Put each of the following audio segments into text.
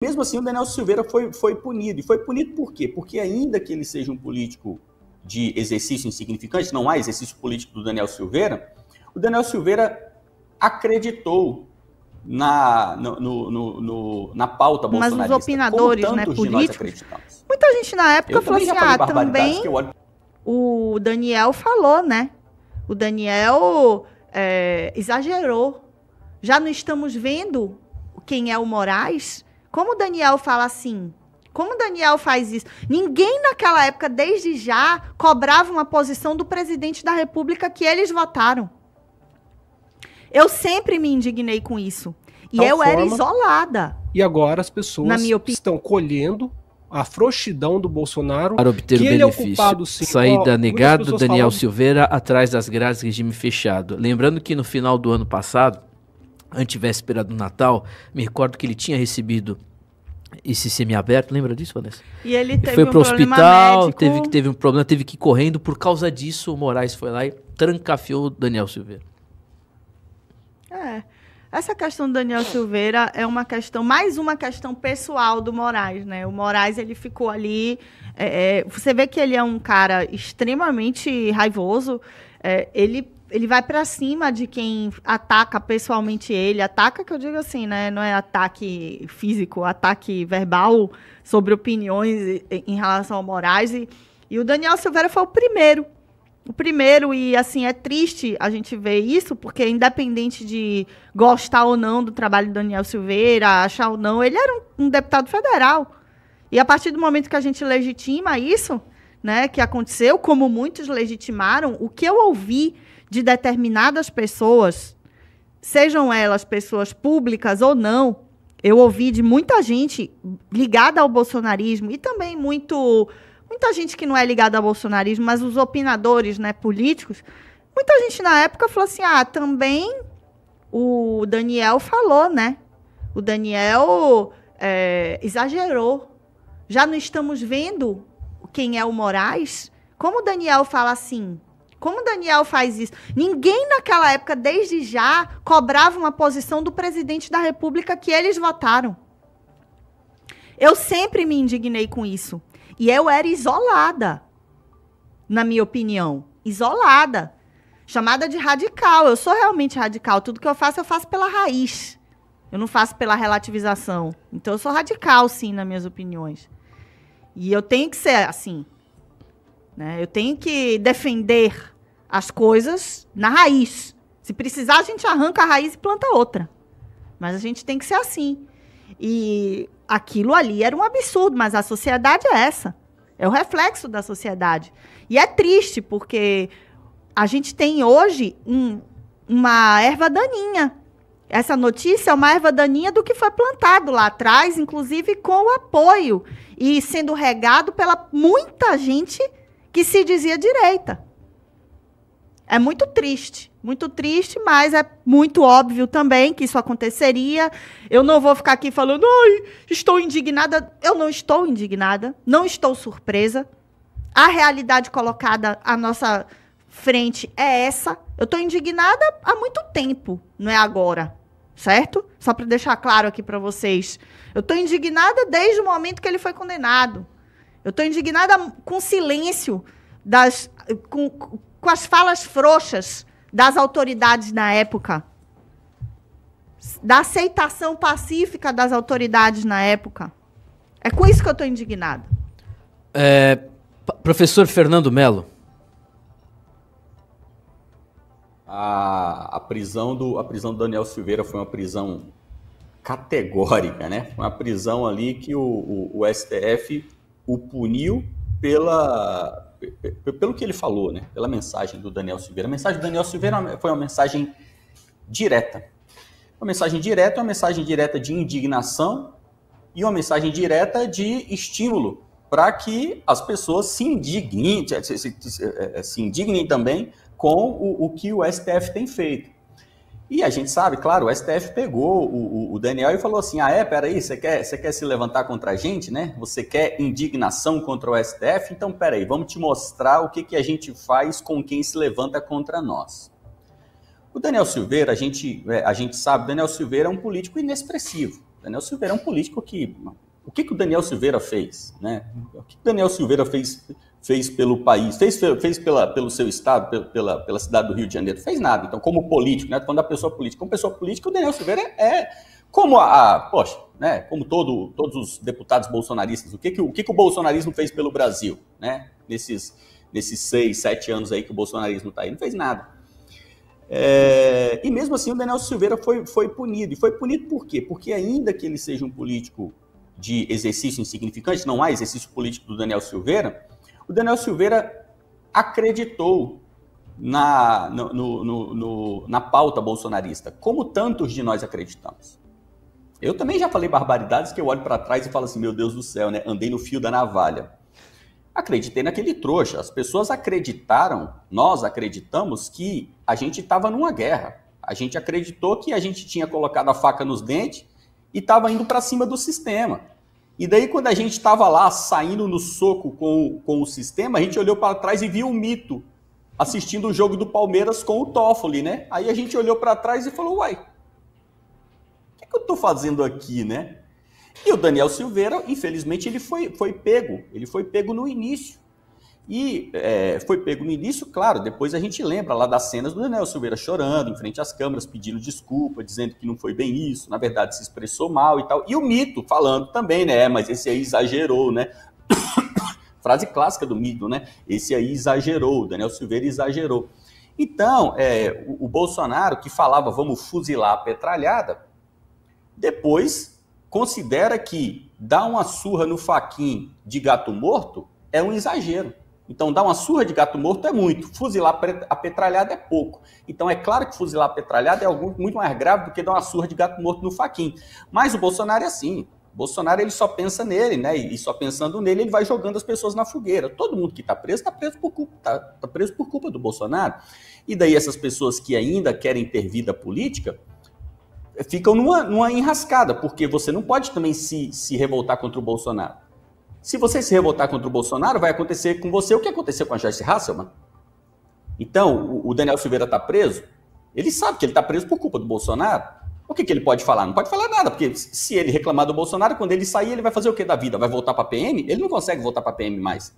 mesmo assim o Daniel Silveira foi punido. E foi punido por quê? Porque ainda que ele seja um político de exercício insignificante, não há exercício político do Daniel Silveira, o Daniel Silveira acreditou na pauta bolsonarista. Mas os opinadores, né, políticos, muita gente na época falou assim, também o Daniel falou, né? O Daniel exagerou. Já não estamos vendo quem é o Moraes? Como o Daniel fala assim? Como o Daniel faz isso? Ninguém naquela época, desde já, cobrava uma posição do presidente da República que eles votaram. Eu sempre me indignei com isso. E eu era isolada. E agora as pessoas estão colhendo a frouxidão do Bolsonaro para obter o benefício. Saída negada do Daniel Silveira atrás das grades, regime fechado. Lembrando que no final do ano passado, antevéspera do Natal, me recordo que ele tinha recebido esse semiaberto, lembra disso, Vanessa? E ele teve foi pro hospital, teve um problema, teve que ir correndo. Por causa disso, o Moraes foi lá e trancafiou o Daniel Silveira. Essa questão do Daniel Silveira é mais uma questão pessoal do Moraes, né? O Moraes, ele ficou ali... você vê que ele é um cara extremamente raivoso. Ele vai para cima de quem ataca pessoalmente ele. Ataca, que eu digo assim, né? Não é ataque físico, ataque verbal sobre opiniões em relação ao Moraes. E o Daniel Silveira foi o primeiro. E assim, é triste a gente ver isso, porque independente de gostar ou não do trabalho do Daniel Silveira, achar ou não, ele era um deputado federal. E a partir do momento que a gente legitima isso, né, que aconteceu, como muitos legitimaram, o que eu ouvi de determinadas pessoas, sejam elas pessoas públicas ou não, eu ouvi de muita gente ligada ao bolsonarismo e também muita gente que não é ligada ao bolsonarismo, mas os opinadores, né, políticos, muita gente na época falou assim, também o Daniel falou, né? O Daniel exagerou. Já não estamos vendo quem é o Moraes? Como o Daniel fala assim? Como o Daniel faz isso? Ninguém naquela época, desde já, cobrava uma posição do presidente da República que eles votaram. Eu sempre me indignei com isso. E eu era isolada, na minha opinião. Isolada. Chamada de radical. Eu sou realmente radical. Tudo que eu faço pela raiz. Eu não faço pela relativização. Então, eu sou radical, sim, nas minhas opiniões. E eu tenho que ser assim. Né? Eu tenho que defender as coisas na raiz. Se precisar, a gente arranca a raiz e planta outra. Mas a gente tem que ser assim. E aquilo ali era um absurdo, mas a sociedade é essa. É o reflexo da sociedade. E é triste, porque a gente tem hoje uma erva daninha. Essa notícia é uma erva daninha do que foi plantado lá atrás, inclusive com o apoio e sendo regado pela muita gente que se dizia direita. É muito triste, mas é muito óbvio também que isso aconteceria. Eu não vou ficar aqui falando, estou indignada. Eu não estou indignada, não estou surpresa. A realidade colocada à nossa frente é essa. Eu estou indignada há muito tempo, não é agora, certo? Só para deixar claro aqui para vocês. Eu estou indignada desde o momento que ele foi condenado. Eu estou indignada com o silêncio, com as falas frouxas das autoridades na época, da aceitação pacífica das autoridades na época. É com isso que eu estou indignada. Professor Fernando Melo. A prisão do Daniel Silveira foi uma prisão categórica, né? Foi uma prisão ali que o STF o puniu pelo que ele falou, né? Pela mensagem do Daniel Silveira. A mensagem do Daniel Silveira foi uma mensagem direta. Uma mensagem direta de indignação e uma mensagem direta de estímulo para que as pessoas se indignem também com o que o STF tem feito. E a gente sabe, claro, o STF pegou o Daniel e falou assim, peraí, você quer se levantar contra a gente, né? Você quer indignação contra o STF? Então, peraí, vamos te mostrar o que a gente faz com quem se levanta contra nós. O Daniel Silveira, a gente sabe, o Daniel Silveira é um político inexpressivo. Daniel Silveira é um político que... O que o Daniel Silveira fez, né? O que o Daniel Silveira fez pelo país, fez pelo seu estado, pela cidade do Rio de Janeiro? Fez nada. Então, como político, né? Quando a pessoa política, como pessoa política, o Daniel Silveira é como poxa, né? Como todos os deputados bolsonaristas. O que o bolsonarismo fez pelo Brasil, né? Nesses 6, 7 anos aí que o bolsonarismo está aí, não fez nada. E mesmo assim o Daniel Silveira foi punido. E foi punido por quê? Porque ainda que ele seja um político de exercício insignificante, não há exercício político do Daniel Silveira, o Daniel Silveira acreditou na pauta bolsonarista, como tantos de nós acreditamos. Eu também já falei barbaridades que eu olho para trás e falo assim, meu Deus do céu, né? Andei no fio da navalha. Acreditei naquele trouxa. As pessoas acreditaram, nós acreditamos que a gente estava numa guerra. A gente acreditou que a gente tinha colocado a faca nos dentes e estava indo para cima do sistema. E daí, quando a gente estava lá, saindo no soco com o sistema, a gente olhou para trás e viu um mito, assistindo o jogo do Palmeiras com o Toffoli, né? Aí a gente olhou para trás e falou, uai, o que eu estou fazendo aqui, né? E o Daniel Silveira, infelizmente, ele foi pego no início. E foi pego no início, claro, depois a gente lembra lá das cenas do Daniel Silveira chorando em frente às câmeras, pedindo desculpa, dizendo que não foi bem isso, na verdade se expressou mal e tal. E o Mito falando também, né, mas esse aí exagerou, né? Frase clássica do Mito, né? Esse aí exagerou, o Daniel Silveira exagerou. Então, o Bolsonaro, que falava vamos fuzilar a petralhada, depois considera que dar uma surra no Fachin de gato morto é um exagero. Então, dar uma surra de gato morto é muito, fuzilar a petralhada é pouco. Então, é claro que fuzilar a petralhada é algo muito mais grave do que dar uma surra de gato morto no Fachin. Mas o Bolsonaro é assim. O Bolsonaro ele só pensa nele, né? E só pensando nele, ele vai jogando as pessoas na fogueira. Todo mundo que está preso preso por culpa do Bolsonaro. E daí essas pessoas que ainda querem ter vida política ficam numa enrascada, porque você não pode também se revoltar contra o Bolsonaro. Se você se revoltar contra o Bolsonaro, vai acontecer com você o que aconteceu com a Joyce Hasselman. Então, o Daniel Silveira está preso, ele sabe que ele está preso por culpa do Bolsonaro. O que ele pode falar? Não pode falar nada, porque se ele reclamar do Bolsonaro, quando ele sair, ele vai fazer o que da vida? Vai voltar para a PM? Ele não consegue voltar para a PM mais.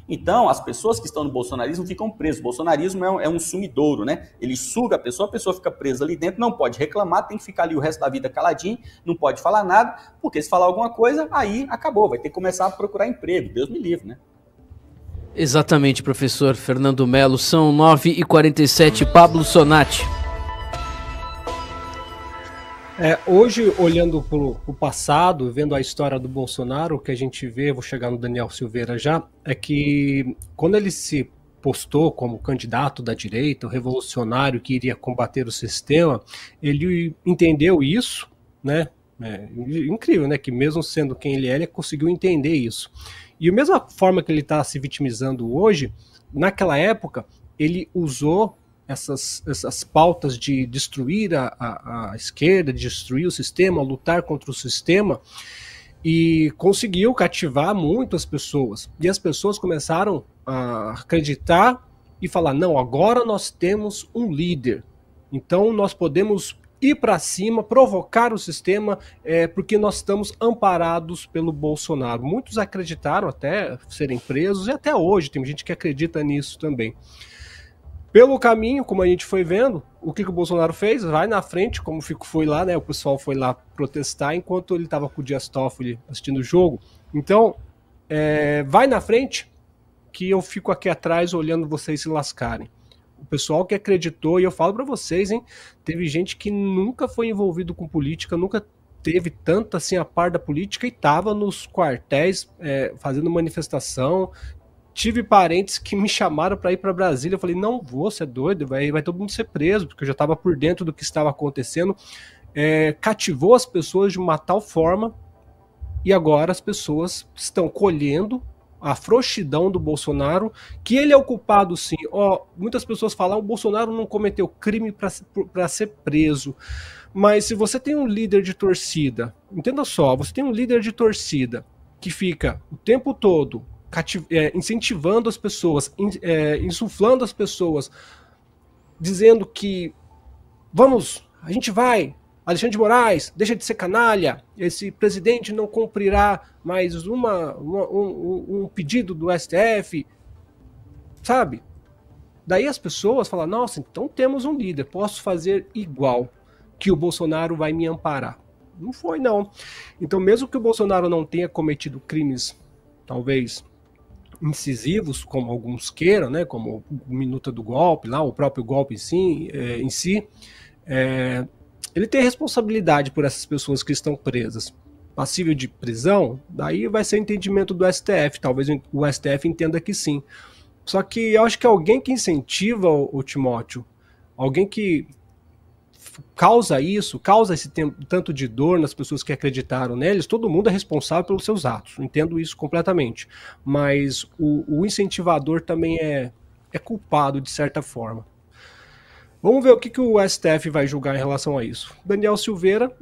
Então, as pessoas que estão no bolsonarismo ficam presas. O bolsonarismo é um sumidouro, né? Ele suga a pessoa fica presa ali dentro, não pode reclamar, tem que ficar ali o resto da vida caladinho, não pode falar nada, porque se falar alguma coisa, aí acabou, vai ter que começar a procurar emprego. Deus me livre, né? Exatamente, professor Fernando Melo. São 9h47, Pablo Sonati. Hoje, olhando para o passado, vendo a história do Bolsonaro, o que a gente vê, vou chegar no Daniel Silveira já, é que quando ele se postou como candidato da direita, o revolucionário que iria combater o sistema, ele entendeu isso, né? Incrível, né? Que mesmo sendo quem ele conseguiu entender isso. E da mesma forma que ele está se vitimizando hoje, naquela época, ele usou essas pautas de destruir a esquerda, de destruir o sistema, lutar contra o sistema, e conseguiu cativar muitas pessoas. E as pessoas começaram a acreditar e falar, não, agora nós temos um líder, então nós podemos ir para cima, provocar o sistema, porque nós estamos amparados pelo Bolsonaro. Muitos acreditaram até serem presos, e até hoje tem gente que acredita nisso também. Pelo caminho, como a gente foi vendo, o que o Bolsonaro fez? Vai na frente, como foi lá, né? O pessoal foi lá protestar enquanto ele estava com o Dias Toffoli assistindo o jogo. Então, vai na frente que eu fico aqui atrás olhando vocês se lascarem. O pessoal que acreditou, e eu falo para vocês, hein? Teve gente que nunca foi envolvido com política, nunca teve tanto assim a par da política e estava nos quartéis fazendo manifestação. Tive parentes que me chamaram para ir para Brasília. Eu falei, não vou, você é doido, vai todo mundo ser preso, porque eu já estava por dentro do que estava acontecendo. Cativou as pessoas de uma tal forma, e agora as pessoas estão colhendo a frouxidão do Bolsonaro, que ele é o culpado sim. Muitas pessoas falam, o Bolsonaro não cometeu crime para ser preso. Mas se você tem um líder de torcida, entenda só, você tem um líder de torcida que fica o tempo todo incentivando as pessoas, insuflando as pessoas, dizendo que a gente vai, Alexandre de Moraes, deixa de ser canalha, esse presidente não cumprirá mais um pedido do STF, sabe? Daí as pessoas falam, nossa, então temos um líder, posso fazer igual, que o Bolsonaro vai me amparar. Não foi, não. Então, mesmo que o Bolsonaro não tenha cometido crimes, talvez, incisivos, como alguns queiram, né, como o minuta do golpe, lá, o próprio golpe em si, ele tem responsabilidade por essas pessoas que estão presas. Passível de prisão, daí vai ser entendimento do STF, talvez o STF entenda que sim. Só que eu acho que alguém que incentiva o Timóteo, alguém que causa esse tanto de dor nas pessoas que acreditaram neles, todo mundo é responsável pelos seus atos, entendo isso completamente, mas o incentivador também é culpado de certa forma. Vamos ver o que o STF vai julgar em relação a isso. Daniel Silveira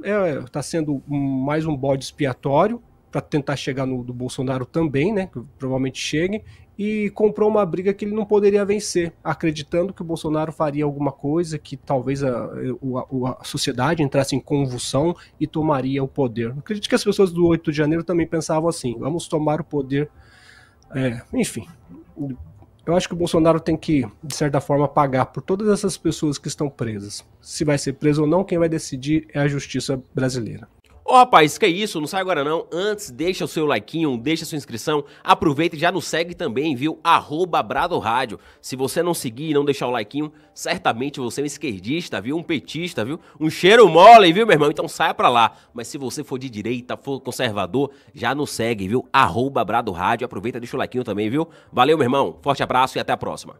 está sendo mais um bode expiatório para tentar chegar no do Bolsonaro também, né, que provavelmente chegue, e comprou uma briga que ele não poderia vencer, acreditando que o Bolsonaro faria alguma coisa, que talvez a sociedade entrasse em convulsão e tomaria o poder. Acredito que as pessoas do 8 de janeiro também pensavam assim, vamos tomar o poder. Enfim, eu acho que o Bolsonaro tem que, de certa forma, pagar por todas essas pessoas que estão presas. Se vai ser preso ou não, quem vai decidir é a justiça brasileira. Ô rapaz, que isso, não sai agora não, antes deixa o seu likeinho, deixa a sua inscrição, aproveita e já nos segue também, viu, @BradoRádio. Se você não seguir e não deixar o likeinho, certamente você é um esquerdista, viu, um petista, viu, um cheiro mole, viu, meu irmão, então saia pra lá. Mas se você for de direita, for conservador, já nos segue, viu, @BradoRádio, aproveita e deixa o likeinho também, viu. Valeu, meu irmão, forte abraço e até a próxima.